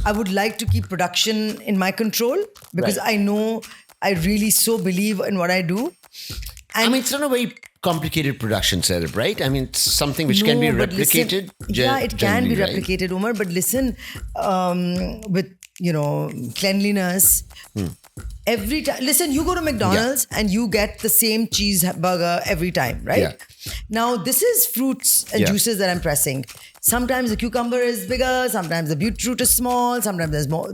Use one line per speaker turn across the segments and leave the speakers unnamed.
I would like to keep production in my control because I know I really so believe in what I do.
And I mean, it's not a very complicated production setup, right? I mean, it's something which can be replicated.
It can be replicated, Umar. But listen, with cleanliness. Every time, listen, you go to McDonald's and you get the same cheeseburger every time, right?
Yeah.
Now, this is fruits and juices that I'm pressing. Sometimes the cucumber is bigger, sometimes the beetroot is small, sometimes there's more.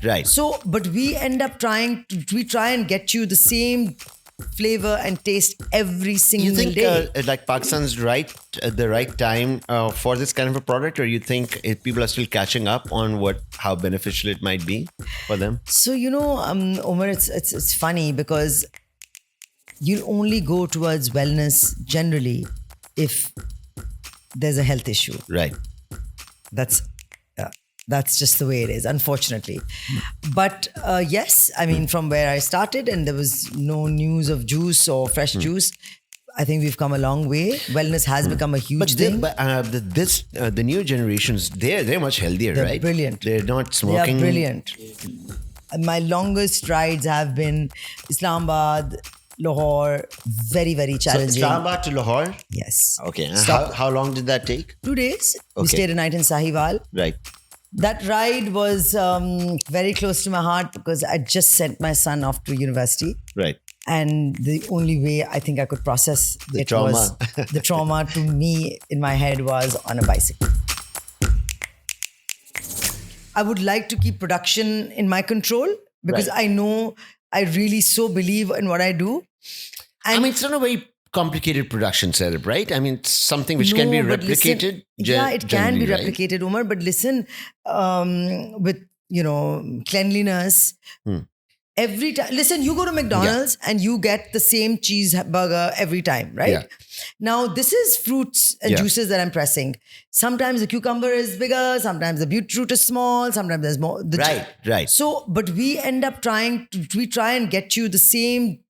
Right.
So, but we end up try and get you the same flavor and taste every single day.
You think like Pakistan's right at the right time for this kind of a product, or you think people are still catching up on how beneficial it might be for them?
So Omar, it's funny because you only go towards wellness generally if there's a health issue.
Right.
That's just the way it is, unfortunately. But yes, I mean, from where I started and there was no news of juice or fresh juice, I think we've come a long way. Wellness has become a huge thing.
But the new generations, they're much healthier,
they're
right?
Brilliant.
They're not smoking.
They're brilliant. My longest rides have been Islamabad, Lahore, very, very challenging.
So Islamabad to Lahore?
Yes.
Okay. How long did that take?
2 days.
Okay.
We stayed a night in Sahiwal.
Right.
That ride was very close to my heart because I just sent my son off to university.
Right.
And the only way I think I could process
the trauma.
Was the trauma to me in my head was on a bicycle. I would like to keep production in my control because I know I really so believe in what I do. And
I mean, it's not a very complicated production setup, right? I mean, it's something which can be replicated.
It can be replicated, Umar. But listen, with cleanliness. Every time, listen, you go to McDonald's and you get the same cheeseburger every time, right?
Yeah.
Now, this is fruits and juices that I'm pressing. Sometimes the cucumber is bigger, sometimes the beetroot is small, sometimes there's more.
Right.
So, but we end up try and get you the same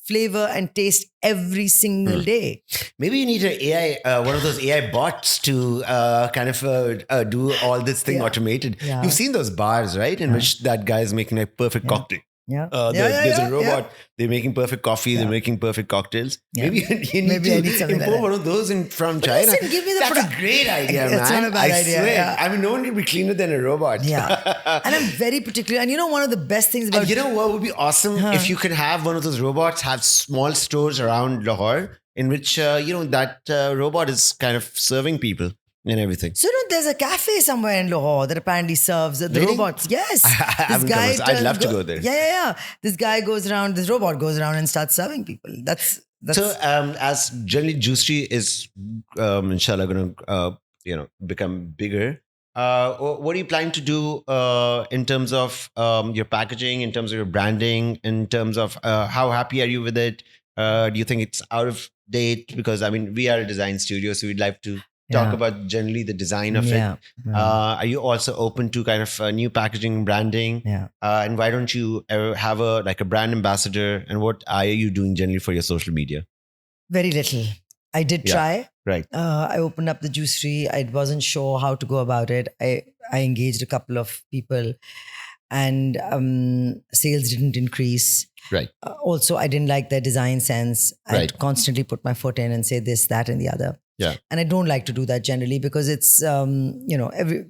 flavor and taste every single day.
Maybe you need an AI, one of those AI bots to do all this thing automated.
Yeah.
You've seen those bars, right? In which that guy is making a perfect cocktail.
Yeah.
There's a robot. They're making perfect coffee. They're making perfect cocktails.
Yeah.
Maybe you need to import one of those from China.
Listen, give me
That's a great idea, man.
It's not a bad idea.
Swear.
Yeah.
I mean, no one can be cleaner than a robot.
Yeah. And I'm very particular. And one of the best things about...
And you know what would be awesome? If you could have one of those robots have small stores around Lahore in which, that robot is kind of serving people and everything.
So, there's a cafe somewhere in Lahore that apparently serves the robots. Yes.
I'd love to go there.
Yeah. This robot goes around and starts serving people. That's
so, as generally Juicery is, inshallah, going to, become bigger. What are you planning to do in terms of your packaging, in terms of your branding, in terms of how happy are you with it? Do you think it's out of date? Because, I mean, we are a design studio, so we'd like to talk about generally the design of it. Are you also open to kind of new packaging, branding?
Yeah.
And why don't you have a brand ambassador? And what are you doing generally for your social media?
Very little. I did try.
Right.
I opened up the Juicery. I wasn't sure how to go about it. I engaged a couple of people and sales didn't increase.
Right.
Also, I didn't like their design sense. I'd constantly put my foot in and say this, that, and the other.
Yeah.
And I don't like to do that generally because it's, either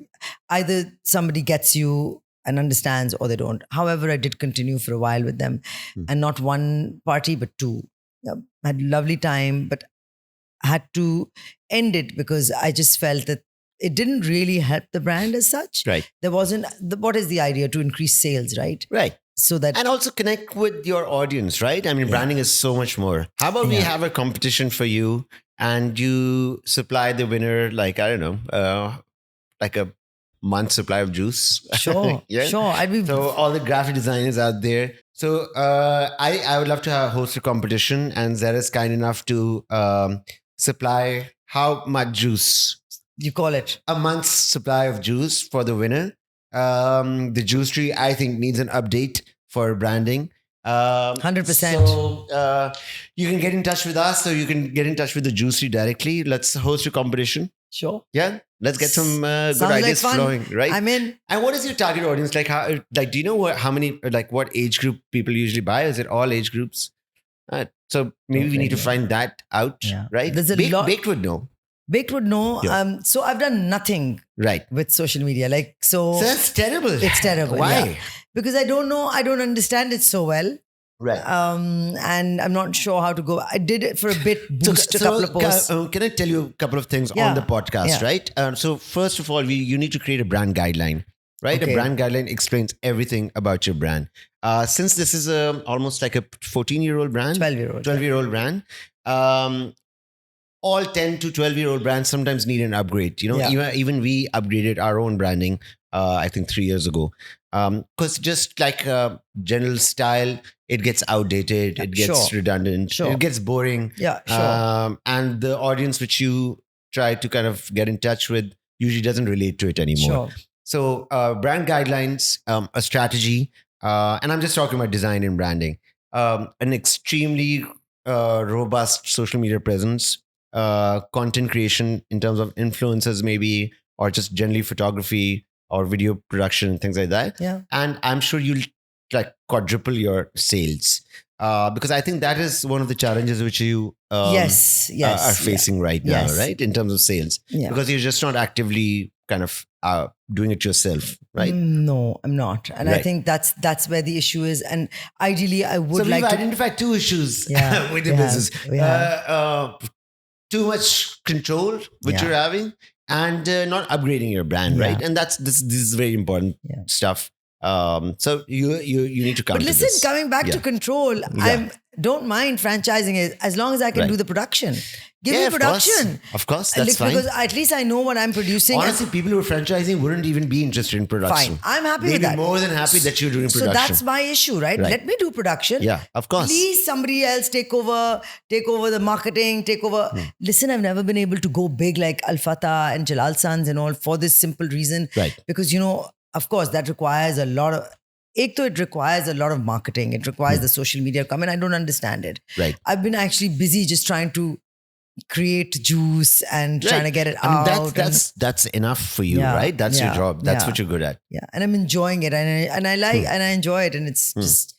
somebody gets you and understands or they don't. However, I did continue for a while with them and not one party, but two. I had a lovely time, but I had to end it because I just felt that it didn't really help the brand as such.
Right.
There wasn't, what is the idea? To increase sales, right?
Right.
So that...
And also connect with your audience, right? I mean, branding is so much more. How about we have a competition for you and you supply the winner, like, I don't know, like a month supply of juice?
Sure. Sure.
So all the graphic designers out there. So I would love to host a competition and Zehra is kind enough to supply how much juice?
You call it?
A month's supply of juice for the winner. The Juicery, I think, needs an update for branding.
100%.
So you can get in touch with us or you can get in touch with the Juicery directly. Let's host a competition.
Sure.
Yeah, let's get some good
Sounds like
ideas
fun.
flowing, right?
I'm in.
And what is your target audience? Like, how? Like, do you know how many? Like, what age group people usually buy? Is it all age groups? So maybe
Don't
we need to
really know.
find that out,
Yeah.
right?
There's a lot.
Baked would know,
Baked would know.
Yeah.
So I've done nothing
right?
with social media. Like, so
So that's terrible.
it's terrible.
Why?
Yeah. Because I don't know. I don't understand it so well.
Right.
And I'm not sure how to go. I did it for a bit, boost a couple of posts.
Can I tell you a couple of things
Yeah.
on the podcast,
Yeah.
right? So first of all, you need to create a brand guideline, right?
Okay.
A brand guideline explains everything about your brand. Since this is almost like a 14-year-old brand,
12-year-old.
12-year-old brand, all 10 to 12-year-old brands sometimes need an upgrade. You know,
Yeah.
even we upgraded our own branding, I think 3 years ago. Because just like general style, it gets outdated, it gets
Sure.
redundant,
Sure.
it gets boring.
Yeah, sure.
And the audience which you try to kind of get in touch with usually doesn't relate to it anymore.
Sure.
So brand guidelines, a strategy, and I'm just talking about design and branding, an extremely robust social media presence, content creation in terms of influencers maybe, or just generally photography or video production and things like that.
Yeah.
And I'm sure you'll like quadruple your sales. Because I think that is one of the challenges which you
Yes.
are facing right now,
Yes.
right? In terms of sales,
Yeah.
because you're just not actively kind of doing it yourself, right?
No, I'm not. And I
Right.
think that's where the issue is. And ideally, I would
So
like
we've
to.
identified two issues
Yeah,
with your
we
business.
have, we have.
Too much control which
Yeah.
you're having, and not upgrading your brand,
Yeah.
right? And this is very important
Yeah.
stuff. So you need to come
But
to
listen,
this.
coming back to
Yeah.
control, I don't mind franchising it as long as I can
Right.
do the production. Give
Yeah,
me
of course.
production.
Of course, that's fine.
Because at least I know what I'm producing.
Honestly, people who are franchising wouldn't even be interested in production.
Fine. I'm happy
They'd
with
be
that.
more than happy that you're doing
So
production.
that's my issue, right?
Right.
Let me do production.
Yeah, of course.
Please, somebody else take over the marketing, take over. Listen, I've never been able to go big like Al Fatah and Jalal Sons and all for this simple reason.
Right.
Because, of course, that requires a lot of. It requires a lot of marketing. It requires the social media come in. I don't understand it.
Right.
I've been actually busy just trying to create juice and trying to get it out.
I mean, that's enough for you,
Yeah,
right? That's your
yeah,
job. That's
yeah.
what you're good at.
Yeah, and I'm enjoying it, and I like and I enjoy it, and it's just.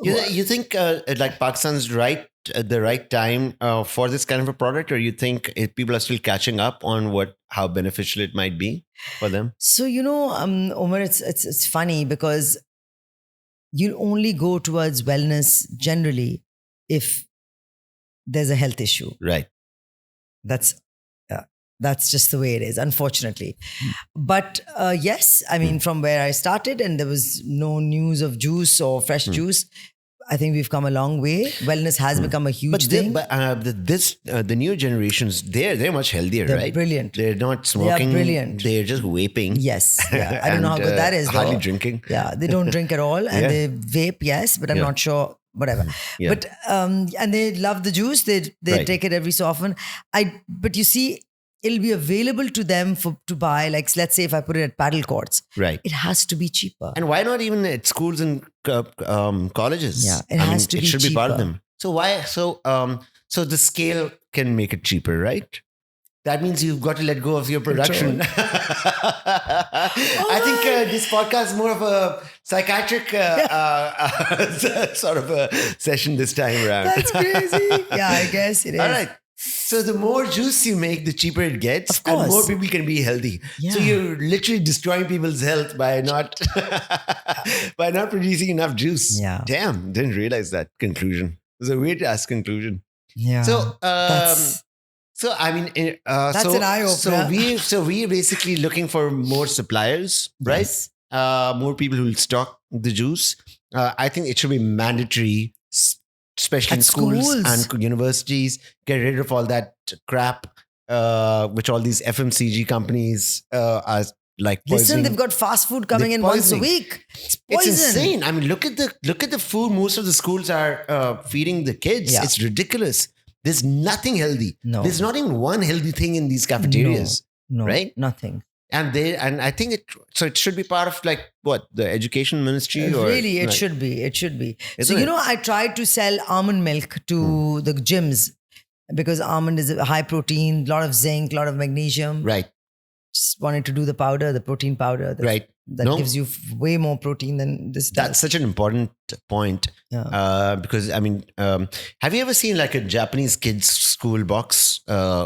You think like Pakistan's right at the right time for this kind of a product, or you think people are still catching up on how beneficial it might be for them?
So Omar, it's funny because you only go towards wellness generally if there's a health issue.
Right.
That's just the way it is, unfortunately. But yes, I mean, from where I started and there was no news of juice or fresh juice, I think we've come a long way. Wellness has become a huge thing.
The new generations, they're much healthier,
They're
right?
brilliant.
They're not smoking.
brilliant.
They're just vaping.
Yes. Yeah. I don't know how
and,
good that is,
hardly
though.
drinking.
Yeah, they don't drink at all, and
Yeah.
they vape, yes, but I'm
Yeah.
not sure. Whatever,
Yeah.
but and they love the juice. They
Right.
take it every so often. But you see, it'll be available to them to buy. Like, let's say if I put it at paddle courts,
Right.
it has to be cheaper.
And why not even at schools and colleges?
Yeah, it has to
it
be
should be part of
cheaper.
them. So why? So the scale can make it cheaper, right? That means you've got to let go of your production. I think this podcast is more of a psychiatric sort of a session this time around.
That's crazy. Yeah, I guess it is.
All right. So the more juice you make, the cheaper it gets,
Of course.
and more people can be healthy. So
Yeah.
you're literally destroying people's health by not producing enough juice.
Yeah.
Damn, didn't realize that conclusion. It was a weird ass conclusion.
Yeah.
So
That's-
so I mean,
That's
so,
an eye-opener.
So we're basically looking for more suppliers, right?
Yes.
More people who will stock the juice. I think it should be mandatory, especially
At
in schools
schools.
and universities. Get rid of all that crap, which all these FMCG companies are like
Listen,
poisoning.
they've got fast food coming
They're
in once a
poisoning.
week. It's
It's
poison.
insane. I mean, look at the food most of the schools are feeding the kids.
Yeah.
It's ridiculous. There's nothing healthy.
No.
There's not even one healthy thing in these cafeterias.
No,
right?
Nothing.
And I think it should be part of like what, the education ministry, or
Really, it
like,
should be. It should be.
Isn't
So,
it?
I tried to sell almond milk to the gyms. because almond is a high protein, lot of zinc, lot of magnesium.
Right.
Just wanted to do the powder, the protein powder.
Right.
That
No.
gives you way more protein than this
That's
does.
such an important point.
Yeah.
Because I mean, have you ever seen like a Japanese kids school box,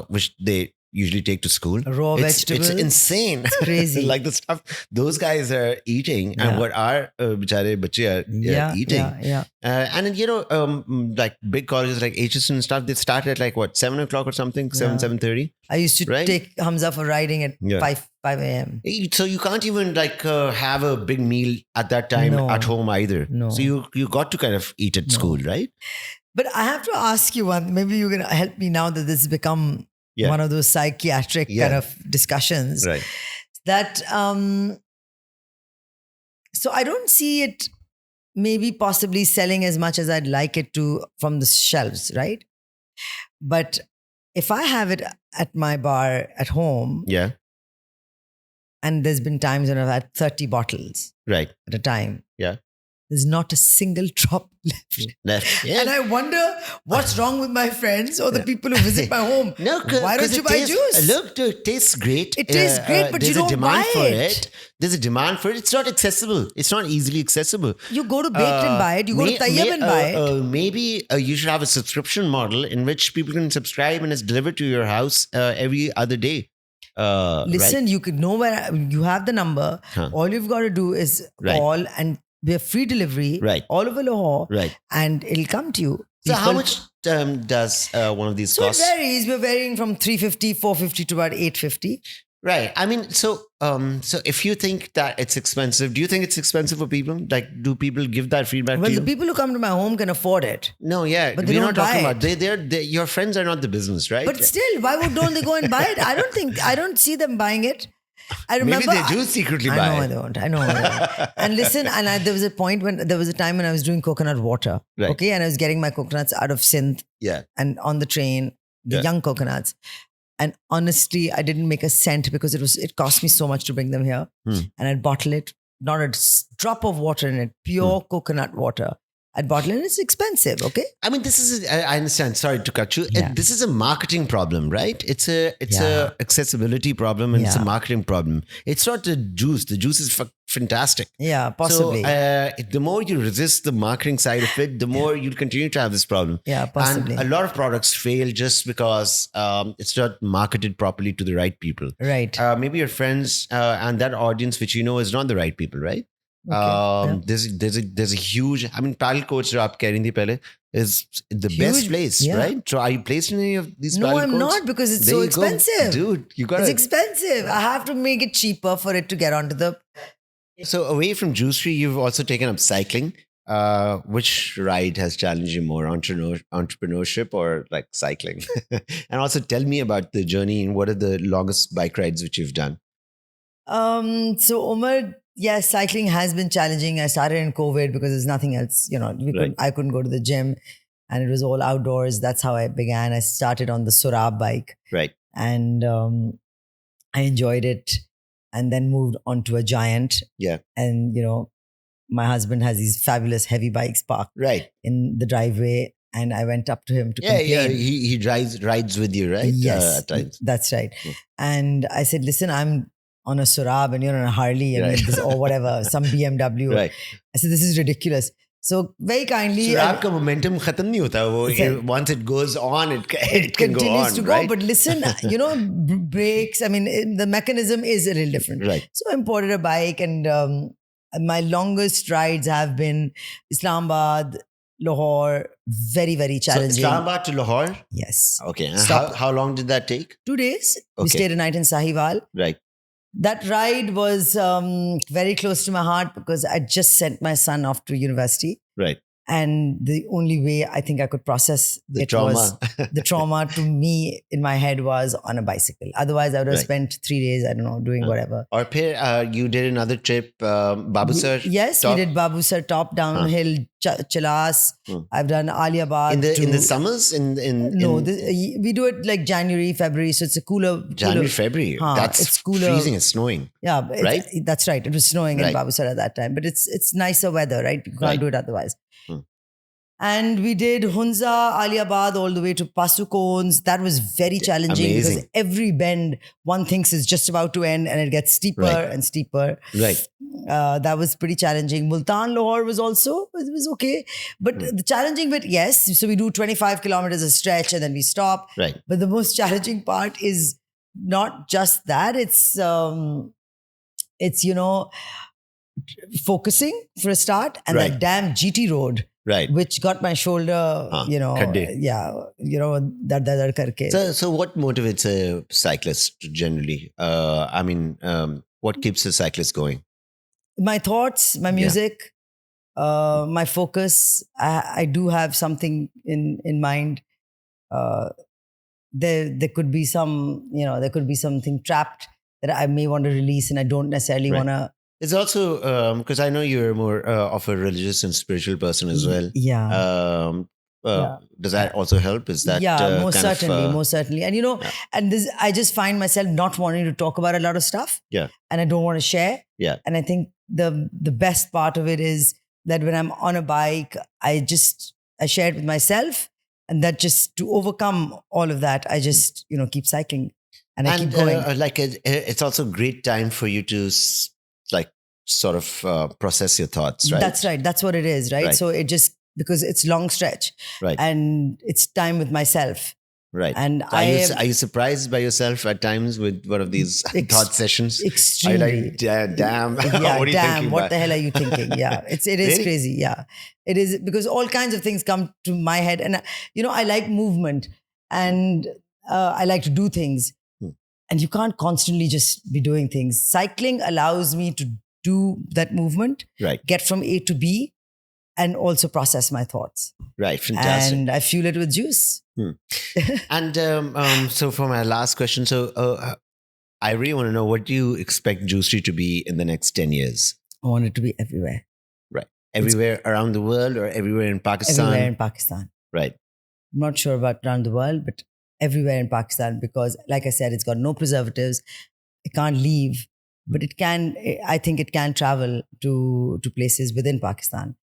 which they usually take to school?
Raw vegetables.
It's insane.
It's crazy.
Like the stuff those guys are eating and what our bichare bache are eating.
Yeah.
And then, like big colleges like HSN and stuff, they start at like what, 7 o'clock or something, 7:30.
I used to take Hamza for riding at 5 a.m.
So you can't even like have a big meal at that time at home either.
No.
So you got to kind of eat at school, right?
But I have to ask you one. Maybe you're going to help me now that this has become one of those psychiatric kind of discussions.
Right.
That so I don't see it maybe possibly selling as much as I'd like it to from the shelves, right? But if I have it at my bar at home, and there's been times when I've had 30 bottles at a time.
Yeah.
There's not a single drop left.
Yeah.
And I wonder what's wrong with my friends or the people who visit my home.
No,
why don't you buy juice?
Look, it tastes great.
It tastes great, but you don't buy it.
There's a demand for it. It's not accessible. It's not easily accessible.
You go to Baked and buy it. You go to Tayyab and buy it.
Maybe you should have a subscription model in which people can subscribe and it's delivered to your house every other day.
Listen, you could know where you have the number. All you've got to do is call, and we have free delivery all over Lahore, and it'll come to you.
So how much does one of these cost?
So it varies. We're varying from 350, 450 to about 850.
Right. I mean, so if you think that it's expensive, do you think it's expensive for people? Like, do people give that feedback to you?
Well, the people who come to my home can afford it.
No, yeah.
But we're not talking about
your friends are not the business, right?
But still, why don't they go and buy it? I don't see them buying it. I remember,
maybe they do secretly buy it.
I know I don't. And listen, there was a time when I was doing coconut water.
Right.
Okay. And I was getting my coconuts out of Sindh.
Yeah.
And on the train, the young coconuts. And honestly, I didn't make a cent because it cost me so much to bring them here. And I'd bottle it, not a drop of water in it, pure coconut water. I'd bottle it, and it's expensive, okay?
I mean, I understand. Sorry to cut you.
Yeah.
This is a marketing problem, right? It's a accessibility problem, and it's a marketing problem. It's not the juice. The juice is fantastic.
Yeah, possibly.
So the more you resist the marketing side of it, the more you'll continue to have this problem.
Yeah, possibly.
And a lot of products fail just because it's not marketed properly to the right people.
Right.
Maybe your friends and that audience, which you know is not the right people, right?
Okay.
There's a huge, I mean, paddle coach jo aap keh rahi thi pehle is the best place, right? So are you placed in any of these paddle courts?
No, I'm not, because it's so expensive.
Dude, you got
It's expensive. I have to make it cheaper for it to get onto the...
So away from Juicery, you've also taken up cycling. Which ride has challenged you more, entrepreneurship or like cycling? And also tell me about the journey and what are the longest bike rides which you've done?
So Umar, yes, cycling has been challenging. I started in COVID because there's nothing else, I couldn't go to the gym and it was all outdoors. That's how I began. I started on the Surab bike.
Right.
And I enjoyed it and then moved on to a Giant.
Yeah.
And, my husband has these fabulous heavy bikes parked in the driveway. And I went up to him to complain.
Yeah, he rides with you, right?
Yes,
at times.
That's right. And I said, listen, I'm on a Surab and you're on a Harley or whatever, some BMW.
Right.
I said, this is ridiculous. So very kindly...
Surab ka momentum khatam nahi hota. Once it goes on, it can go on.
Continues to go.
Right?
But listen, brakes, I mean, the mechanism is a little different.
Right.
So I imported a bike and my longest rides have been Islamabad, Lahore, very, very challenging.
So Islamabad to Lahore?
Yes.
Okay. And how long did that take?
2 days.
Okay.
We stayed a night in Sahiwal.
Right.
That ride was very close to my heart because I just sent my son off to university.
Right.
And the only way I think I could process
the trauma
to me in my head was on a bicycle. Otherwise, I would have spent 3 days, I don't know, doing whatever.
Or you did another trip, Babusar?
Yes, we did Babusar top, downhill, Chalas. I've done Aliabad.
In the summers?
We do it like January, February. So it's a cooler.
January, February. That's
it's cooler.
Freezing and snowing.
Yeah,
right?
That's right. It was snowing in Babusar at that time. But it's nicer weather, right? You can't do it otherwise. And we did Hunza, Aliabad, all the way to Pasukons. That was very challenging because
amazing.
every bend one thinks is just about to end and it gets steeper
Right.
and steeper.
Right.
That was pretty challenging. Multan Lahore was also, it was okay. But the challenging bit, yes. So we do 25 kilometers a stretch and then we stop.
Right.
But the most challenging part is not just that. It's focusing for a start, and
Right.
that damn GT road,
Right.
which got my shoulder,
khadde.
dar karke.
So what motivates a cyclist generally? What keeps a cyclist going?
My thoughts, my music, my focus. I do have something in mind. There could be something trapped that I may want to release, and I don't necessarily
Right.
want to.
It's also because I know you're more of a religious and spiritual person as well.
Yeah.
Does that also help? Is that
most certainly. And and this, I just find myself not wanting to talk about a lot of stuff.
Yeah.
And I don't want to share.
Yeah.
And I think the best part of it is that when I'm on a bike, I share it with myself, and that just to overcome all of that, I just keep cycling and I keep going.
It's also a great time for you to sort of process your thoughts, right?
That's right. That's what it is, right? So it just, because it's long stretch,
right,
and it's time with myself,
right.
And
so are you surprised by yourself at times with one of these thought sessions?
Extremely.
Are you like, damn,
yeah,
what are you
damn,
thinking
what
about?
the hell are you thinking? Yeah, it is
Really?
crazy. Yeah, it is, because all kinds of things come to my head, and I like movement, and I like to do things, and you can't constantly just be doing things. Cycling allows me to do that movement,
right,
get from A to B, and also process my thoughts.
Right, fantastic.
And I fuel it with juice.
And so for my last question, I really want to know, what do you expect Juicery to be in the next 10 years?
I want it to be everywhere.
Right. Everywhere around the world, or everywhere in Pakistan?
Everywhere in Pakistan.
Right.
I'm not sure about around the world, but everywhere in Pakistan, because like I said, it's got no preservatives. It can't leave, but I think it can travel to places within Pakistan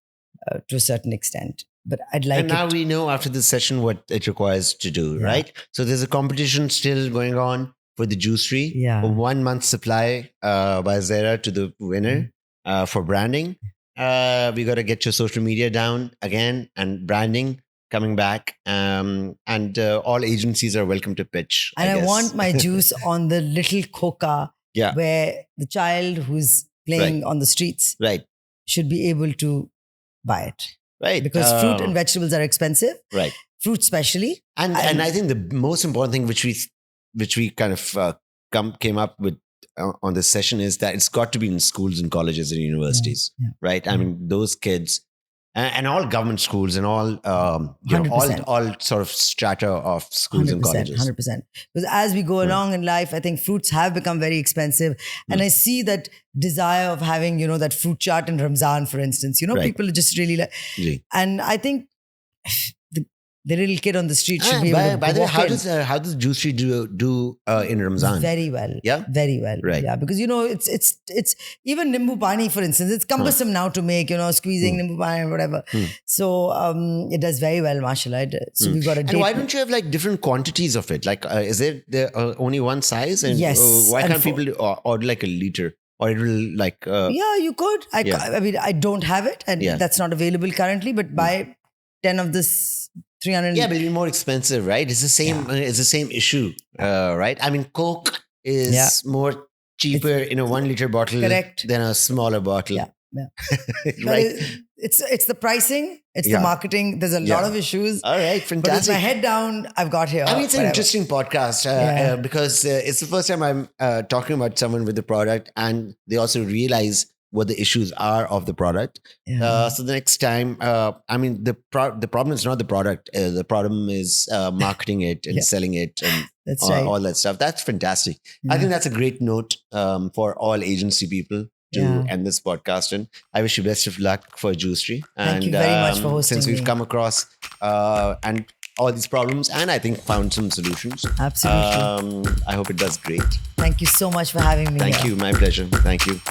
to a certain extent. But I'd like
And now we know after this session what it requires to do, right? So there's a competition still going on for the Juicery.
Yeah.
A 1 month supply by Zehra to the winner for branding. We got to get your social media down again, and branding coming back. And all agencies are welcome to pitch.
And I
guess.
want my juice on the little coca, where the child who's playing on the streets should be able to buy it.
Right.
Because fruit and vegetables are expensive.
Right.
Fruit especially.
And I think the most important thing which we kind of came up with on this session is that it's got to be in schools and colleges and universities, right? I mean, those kids and all government schools and all all sort of strata of schools and colleges.
100%. Because as we go along in life, I think fruits have become very expensive. And I see that desire of having, that fruit chart in Ramzan, for instance. People are just really like... And I think the little kid on the street should be able to
by the way,
walk
how does Juicery do in Ramzan?
Very well.
Yeah?
Very well.
Right.
Yeah, because, it's even Nimbu Pani, for instance, it's cumbersome now to make, squeezing Nimbu Pani or whatever. So it does very well, mashallah. So we've got a date.
And why don't you have like different quantities of it? Like, is there only one size? And
yes.
Why can't people order like a liter? Or it will like...
yeah, you could. I mean, I don't have it, and that's not available currently, but buy 10 of this 300.
Yeah, but it'll be more expensive, right? It's the same. It's the same issue, right? I mean, Coke is more cheaper in a 1 liter bottle than a smaller bottle.
Yeah.
Right.
It's the pricing. It's the marketing. There's a lot of issues.
All right, fantastic.
But with my head down, I've got here.
I mean, it's an interesting podcast because it's the first time I'm talking about someone with the product, and they also realize what the issues are of the product. So the next time, I mean, the problem is not the product. The problem is marketing it and selling it and all that stuff. That's fantastic. I think that's a great note for all agency people to end this podcast. And I wish you best of luck for Juicery.
Thank you very much for hosting
since we've
me.
come across and all these problems, and I think found some solutions.
Absolutely.
I hope it does great.
Thank you so much for having me.
Thank you. My pleasure. Thank you.